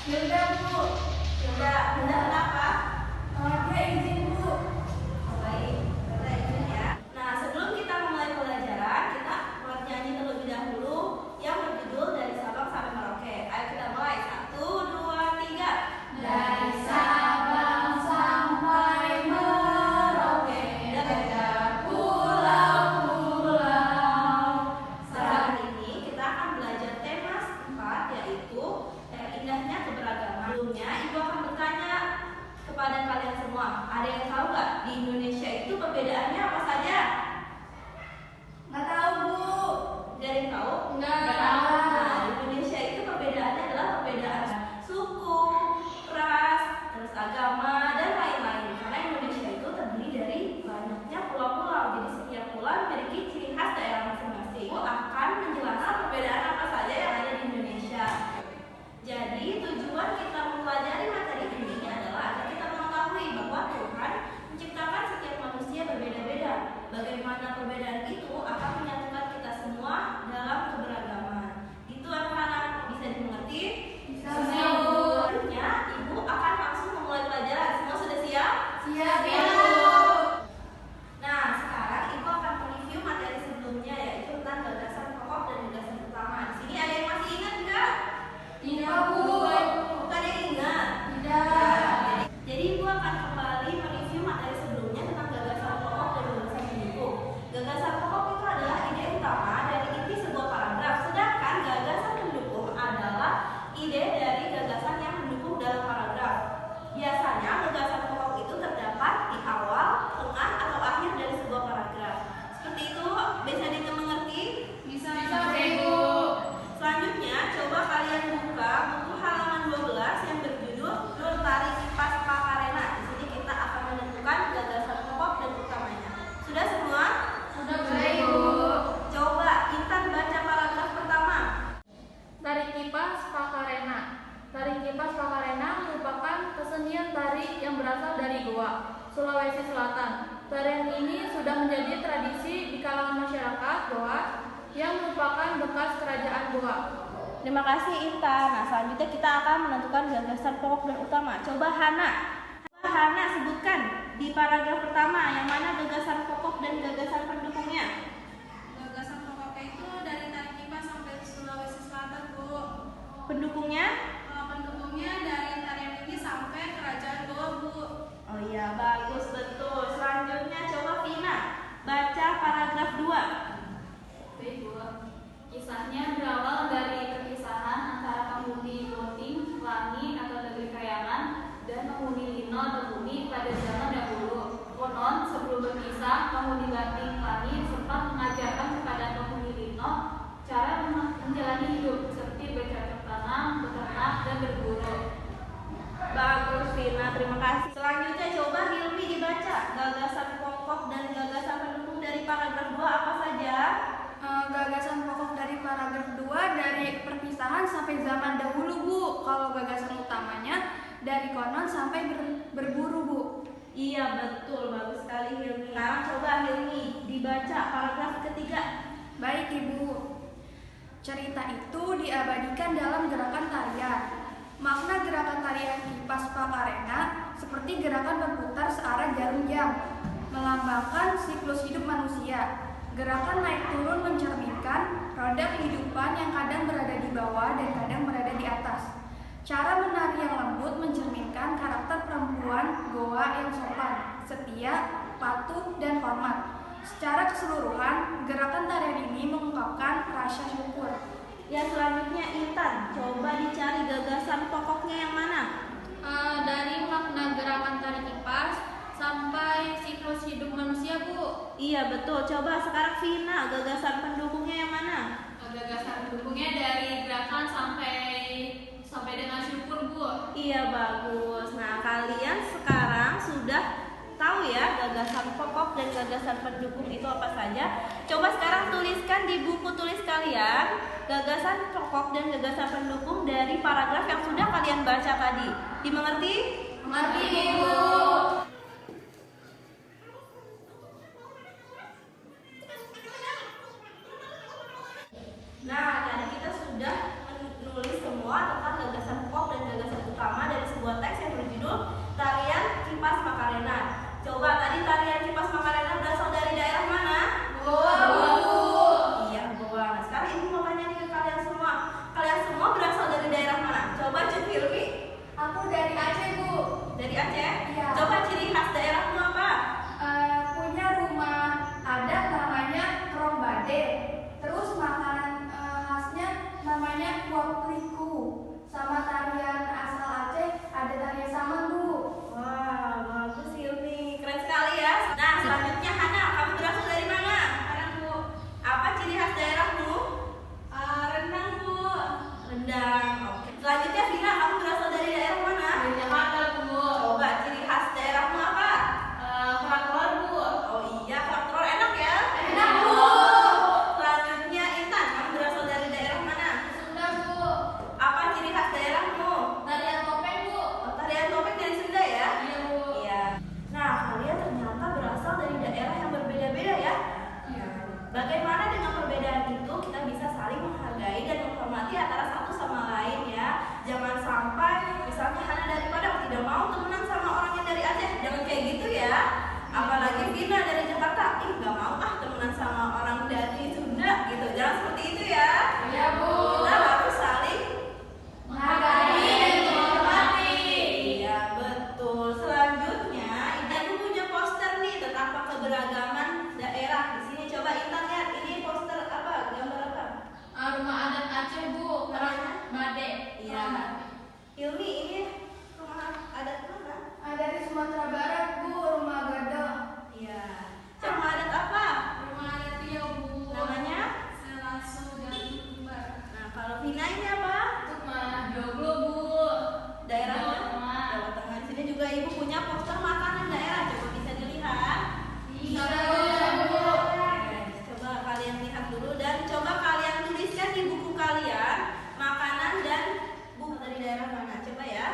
Hilda Bu. Hilda kenapa? Dia izin Bu. Oh, baik, Hilda izin ya. Nah, sebelum kita memulai pelajaran, kita buat nyanyi terlebih dahulu yang berjudul Dari Sabang Sampai Merauke. Ayo kita mulai. 1, 2, 3. Dari Sabang sampai Merauke, dekat pulau-pulau. Saat ini kita akan belajar tema 4, yaitu indahnya keberagaman. Sebelumnya, Ibu akan bertanya kepada kalian semua, ada yang tahu nggak di Indonesia itu perbedaannya apa saja? Nggak tahu Bu. Ada yang tahu? Nggak tahu. Nah, di Indonesia itu perbedaannya adalah perbedaan suku, ras, terus agama, dan lain-lain. Karena Indonesia itu terdiri dari banyaknya pulau-pulau. Jadi setiap pulau memiliki ciri khas daerah masing-masing. Ibu akan menjelaskan perbedaan apa saja yang ada di Indonesia. Jadi tujuan kita mempelajari materi ini adalah agar kita mengetahui bahwa Tuhan menciptakan setiap manusia berbeda-beda. Bagaimana perbedaan itu akan menyatukan kita semua dalam keberagaman. Itu anak-anak, bisa dimengerti? Bisa, Bu. Selanjutnya, Ibu akan langsung memulai pelajaran. Semua sudah siap? Siap Bu. Nah, sekarang Ibu akan mereview materi sebelumnya, yaitu tentang gagasan pokok dan gagasan utama. Di sini ada yang masih ingat nggak? Tidak Bu. Bukan yang ingat. Tidak. Jadi Ibu akan kembali mereview materi sebelumnya tentang gagasan pokok dan gagasan pendukung. Gagasan pokok itu adalah ide utama dari inti sebuah paragraf, sedangkan gagasan pendukung adalah ide dari gagasan yang mendukung dalam paragraf. Biasanya gagasan pokok itu terdapat di awal, tengah, atau akhir dari sebuah paragraf. Seperti itu, bisa dimengerti? Bisa Bu. Selanjutnya, coba kalian buka buku halaman 12 yang berjudul Tari Kipas Pakarena. Di sini kita akan menentukan gagasan pokok dan utamanya. Sudah semua? Sudah Bu. Coba Intan baca paragraf pertama. Tari Kipas Pakarena. Tari Kipas Pakarena merupakan kesenian tari yang berasal dari Goa, Sulawesi Selatan. Tarian ini sudah menjadi tradisi di kalangan masyarakat Goa yang merupakan bekas kerajaan Goa. Terima kasih Intan. Nah, selanjutnya kita akan menentukan gagasan pokok dan utama. Coba Hana sebutkan di paragraf pertama yang mana gagasan pokok dan gagasan pendukungnya. Gagasan pokoknya itu dari Tari Kipas sampai Sulawesi Selatan, Bu. Pendukungnya? Pendukungnya dari tarian ini sampai Kerajaan Goa, Bu. Oh iya, bagus, betul. Selanjutnya coba Vina baca paragraf 2. Baik, Bu. Kisahnya berawal dari perpisahan antara penghuni Bonting, Langi atau negeri Kayangan dan penghuni Lino Tebuni pada zaman dahulu. Konon sebelum berpisah, penghuni Banting Langi sempat mengajarkan kepada penghuni Lino cara menjalani hidup seperti bercocok tanam, beternak, dan berburu. Bagus Vina, terima kasih. Selanjutnya coba Hilmi dibaca gagasan pokok dan gagasan pendukung dari paragraf 2 apa saja? Gagasan pokok dari paragraf 2 dari perpisahan sampai zaman dahulu Bu. Kalau gagasan utamanya dari konon sampai berburu Bu. Iya betul, bagus sekali Hilmi. Sekarang coba Hilmi dibaca paragraf ketiga. Baik Ibu. Cerita itu diabadikan dalam gerakan tarian. Makna gerakan tarian Kipas Pakarena seperti gerakan berputar searah jarum jam, melambangkan siklus hidup manusia. Gerakan naik turun mencerminkan roda kehidupan yang kadang berada di bawah dan kadang berada di atas. Cara menari yang lembut mencerminkan karakter perempuan Goa yang sopan, setia, patuh, dan hormat. Secara keseluruhan, gerakan tarian ini mengungkapkan rasa syukur. Ya, selanjutnya Intan, coba dicari gagasan pokoknya yang mana? Dari makna gerakan tari kipas sampai siklus hidup manusia, Bu. Iya betul, coba sekarang Vina, gagasan pendukungnya yang mana? Gagasan pendukungnya dari gerakan sampai dengan syukur, Bu. Iya bagus. Nah, kalian sekarang sudah tahu ya gagasan pokok dan gagasan pendukung itu apa saja. Coba sekarang tuliskan di buku tulis kalian gagasan pokok dan gagasan pendukung dari paragraf yang sudah kalian baca tadi. Dimengerti? Mengerti, Bu. Nah, tadi kita sudah menulis semua tentang gagasan pokok dan gagasan siku. Sama tarian asal Aceh ada tarian saman, Bu. Wah, bagus Hilmi. Keren sekali ya. Nah, selanjutnya Hana, kamu berasal dari mana? Sekarang Bu, Apa ciri khas daerahmu? rendang Bu. Rendang. Oke. Selanjutnya Vina, kamu berasal dari daerah mana? Dari Jakarta, Bu. Coba ciri khas daerahmu apa? Kerak telur, Bu. Oh iya, kerak telur enak ya? Enak, Bu. Selanjutnya Intan, kamu berasal dari daerah mana? Sunda Bu. Apa ciri khas daerahmu? Tarian topeng Bu. Oh, tarian topeng dari Sunda ya? Iya Bu. Iya. Nah, kalian ternyata berasal dari daerah yang berbeda-beda ya? Iya. Bagaimana dengan perbedaan itu kita bisa saling menghargai dan menghormati antara satu sama lain ya. Jangan sampai misalnya Hana dari Padang tidak mau temenan sama orang yang dari Aceh. Jangan kayak gitu ya. Apalagi Vina dari Jakarta, nggak mau temenan sama orang dari Sunda gitu. Jangan seperti itu ya. Iya Bu. Kita harus saling Menghargai dan menghormati. Iya betul. Selanjutnya Ibu punya poster nih tentang keberagaman daerah. Di sini coba Intan lihat, ini poster apa? Gambar apa? Rumah adat Aceh Bu. Namanya? Bade. Iya. Hilmi, ini rumah adat mana? Ada di Sumatera Barat, Bu, rumah gadang. Iya. Rumah adat apa? Rumah adat Riau Bu. Namanya? Selasu dan Kembar. Nah, kalau Vina ini apa? Untuk mah joglo, Bu. Daerahnya? Jawa Tengah. Jawa Tengah. Di sini juga Ibu punya poster makanan daerah. Coba bisa dilihat. Bisa Bu. Coba kalian lihat dulu dan coba kalian tuliskan di buku kalian makanan dan buku dari daerah mana. Coba ya.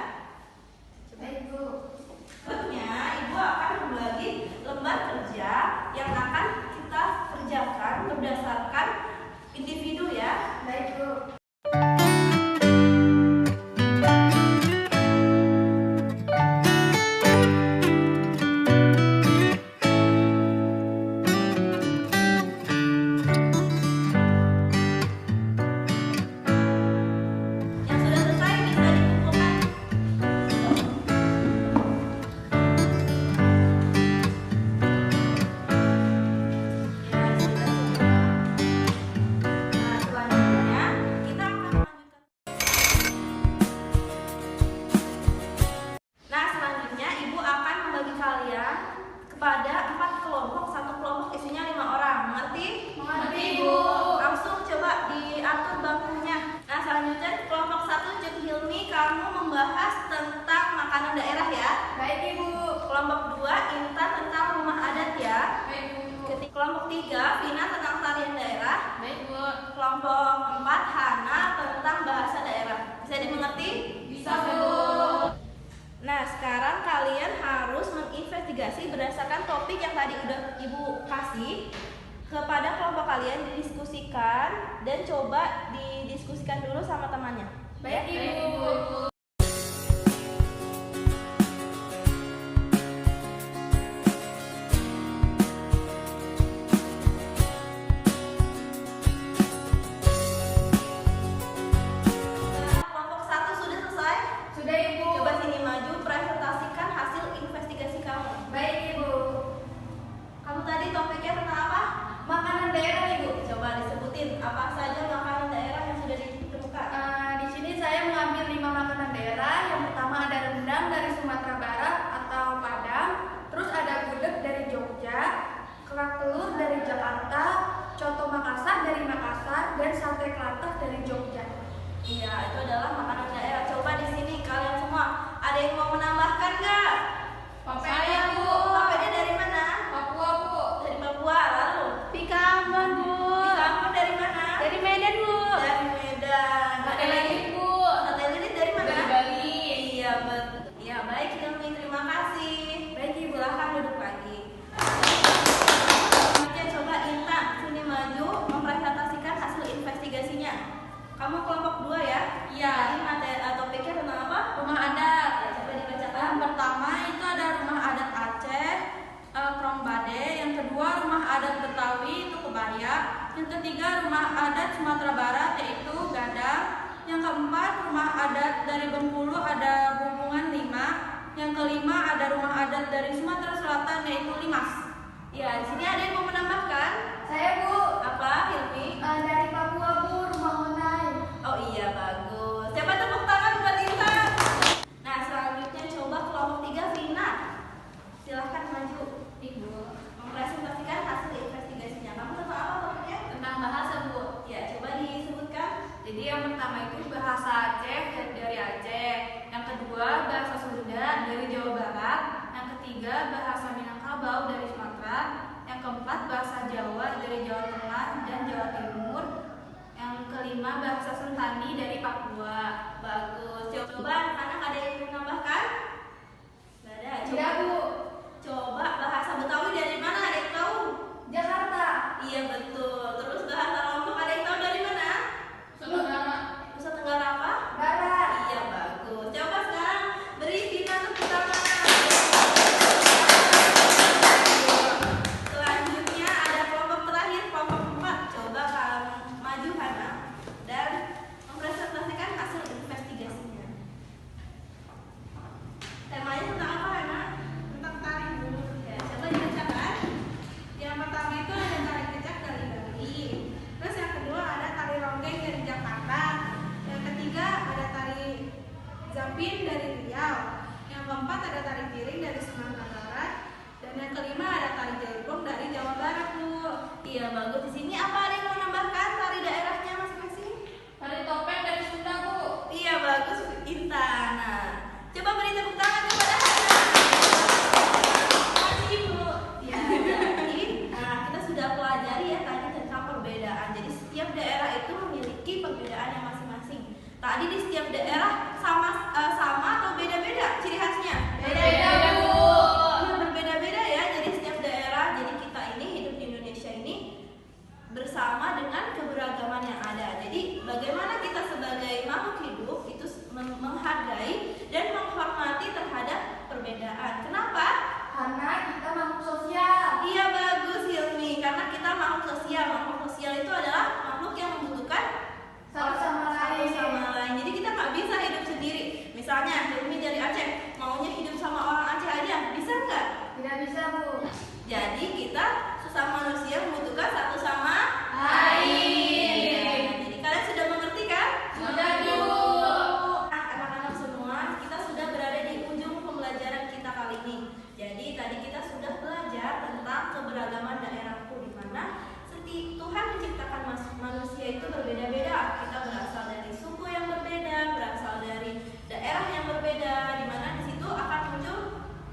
Baik, Bu. Selanjutnya Ibu akan membagi lembar kerja yang akan kita kerjakan berdasarkan individu ya. Baik, Bu. Yang sudah selesai bisa dikumpulkan. Ya, sudah semua. Nah, selanjutnya kita akan melanjutkan. Nah, selanjutnya Ibu akan membagi kalian kepada 4 kelompok. Satu kelompok isinya 5 orang. Mengerti? Mengerti, Bu. Langsung coba diatur bangkunya. Nah, selanjutnya kelompok 1 Cek Hilmi, kamu membahas tentang makanan daerah ya. Baik, Ibu. Kelompok 2 Intan tentang rumah adat ya. Baik Bu. Kelompok 3 Vina tentang tarian daerah. Baik, Bu. Kelompok 4 Hana tentang bahasa daerah. Bisa dimengerti? Bisa Bu. Nah, sekarang kalian harus menginvestigasi berdasarkan topik yang tadi udah Ibu kasih kepada kelompok kalian, didiskusikan dan coba didiskusikan dulu sama temannya. Baik, Baik, Ibu. Bu. Kelompok 1 sudah selesai? Sudah, Ibu. Coba sini maju, presentasikan hasil investigasi kamu. Baik, Ibu. Kamu tadi topiknya tentang apa? Makanan daerah, Ibu. Coba disebutin apa saja makanan daerah yang sudah ditemukan. Di sini saya mengambil 5 makanan daerah. Yang pertama ada rendang dari Sumatera Barat atau Padang. Terus ada gudeg dari Jogja, kerak telur dari Jakarta, coto Makassar dari Makassar, dan sate kelatak dari Jogja. Iya, itu adalah makanan daerah. Coba di sini kalian semua ada yang mau menambahkan nggak? Papeda Bu. Papeda dari mana? Papua Bu. Dari Papua. Lalu Pika Ambon Bu. Pika Ambon dari mana? Dari Medan Bu. Dari Medan. Sate lilit, Bu. Sate lilit dari mana? Dari Bali. Iya, betul. Ya, baik Hilmi, terima kasih. Baik, Ibu, silahkan duduk lagi. Oke, coba Intan, sini maju mempresentasikan hasil investigasinya. Kamu kelompok 2 ya? Iya. Tadi materi topiknya tentang apa? Rumah adat. Ya, coba dibacakan. Yang pertama itu ada rumah adat Aceh, Krong Bade. Yang kedua rumah adat Betawi itu Kebaya. Yang ketiga rumah adat Sumatera Barat yaitu Gadang. Yang keempat rumah adat dari Bengkulu ada Hubungan 5. Yang kelima ada rumah adat dari Sumatera Selatan yaitu Limas. Ya, di sini ada yang mau menambahkan? Saya, Bu, Apa, Hilmi? dari Papua, Bu, rumah Honai. Oh iya, bagus. Upin dari Riau. Yang keempat ada tari piring dari Sumatera Barat. Dan yang kelima ada tari jaipong dari Jawa Barat, Bu. Iya, bagus. Di sini apa ada yang mau nambahkan tari daerahnya masing-masing? Tari topeng dari Sunda, Bu. Iya, bagus, Intan. Nah, coba beri tepuk tangan kepada Hana. Makasih, Bu. Ya, jadi kita sudah pelajari ya tadi tentang perbedaan. Jadi setiap daerah itu memiliki perbedaan yang masing-masing. Tadi di setiap daerah sama atau beda-beda ciri khasnya? Beda-beda, Bu. Iya, berbeda-beda ya. Jadi setiap daerah, jadi kita ini hidup di Indonesia ini bersama dengan keberagaman yang ada. Jadi bagaimana kita sebagai makhluk hidup itu menghargai dan menghormati terhadap perbedaan. Kenapa? Karena kita makhluk sosial. Iya, bagus Hilmi. Karena kita makhluk sosial. Makhluk sosial itu adalah makhluk yang membutuhkan Satu sama lain. Jadi kita nggak bisa hidup sendiri. Misalnya Hilmi dari Aceh, maunya hidup sama orang Aceh aja, bisa nggak? Tidak bisa, Bu. Jadi kita sesama manusia membutuhkan satu sama Lain. Jadi kalian sudah mengerti kan? Sudah, Bu. Anak-anak semua, kita sudah berada di ujung pembelajaran kita kali ini. Jadi tadi kita sudah belajar tentang keberagaman daerahku, di mana Tuhan menciptakan manusia itu berbeda-beda. Kita berasal dari suku yang berbeda, berasal dari daerah yang berbeda, di mana di situ akan muncul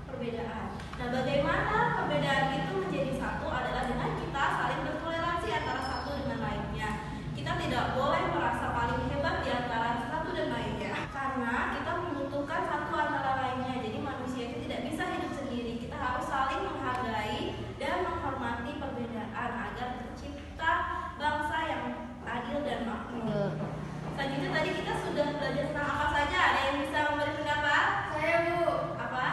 perbedaan. Nah, bagaimana perbedaan itu menjadi satu adalah dengan kita saling bertoleransi antara satu dengan lainnya. Kita tidak boleh merasa paling hebat di antara satu dan lainnya, karena kita membutuhkan satu antara lainnya. Jadi manusia itu tidak bisa hidup sendiri. Kita harus saling menghargai dan menghormati perbedaan agar tercipta bangsa yang adil dan makmur. Selanjutnya tadi kita sudah belajar tentang apa saja. Ada yang bisa memberi pendapat? Saya, Bu, Apa?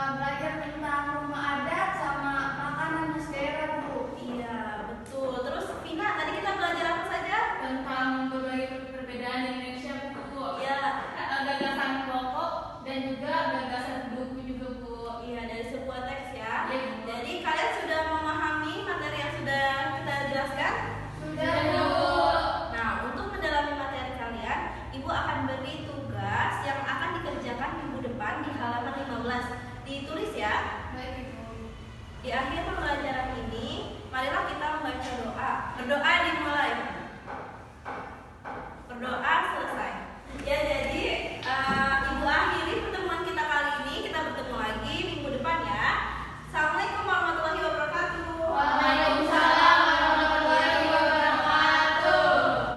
belajar tentang rumah adat sama makanan khas daerah, Bu. Iya, betul. Terus Vina, tadi kita belajar apa saja? Tentang berbagai perbedaan di Indonesia, Bu. Iya. Gagasan pokok dan juga gagasan buku juga, Bu. Iya, dari sebuah teks ya. Iya, Bu. Jadi kalian sudah memahami materi yang sudah kita jelaskan? Sudah, Bu. Nah, untuk mendalami materi kalian, Ibu akan beri tugas yang akan dikerjakan minggu depan di halaman 15. Ditulis ya. Baik, Ibu. Di akhir pembelajaran ini, marilah kita membaca doa. Berdoa dimulai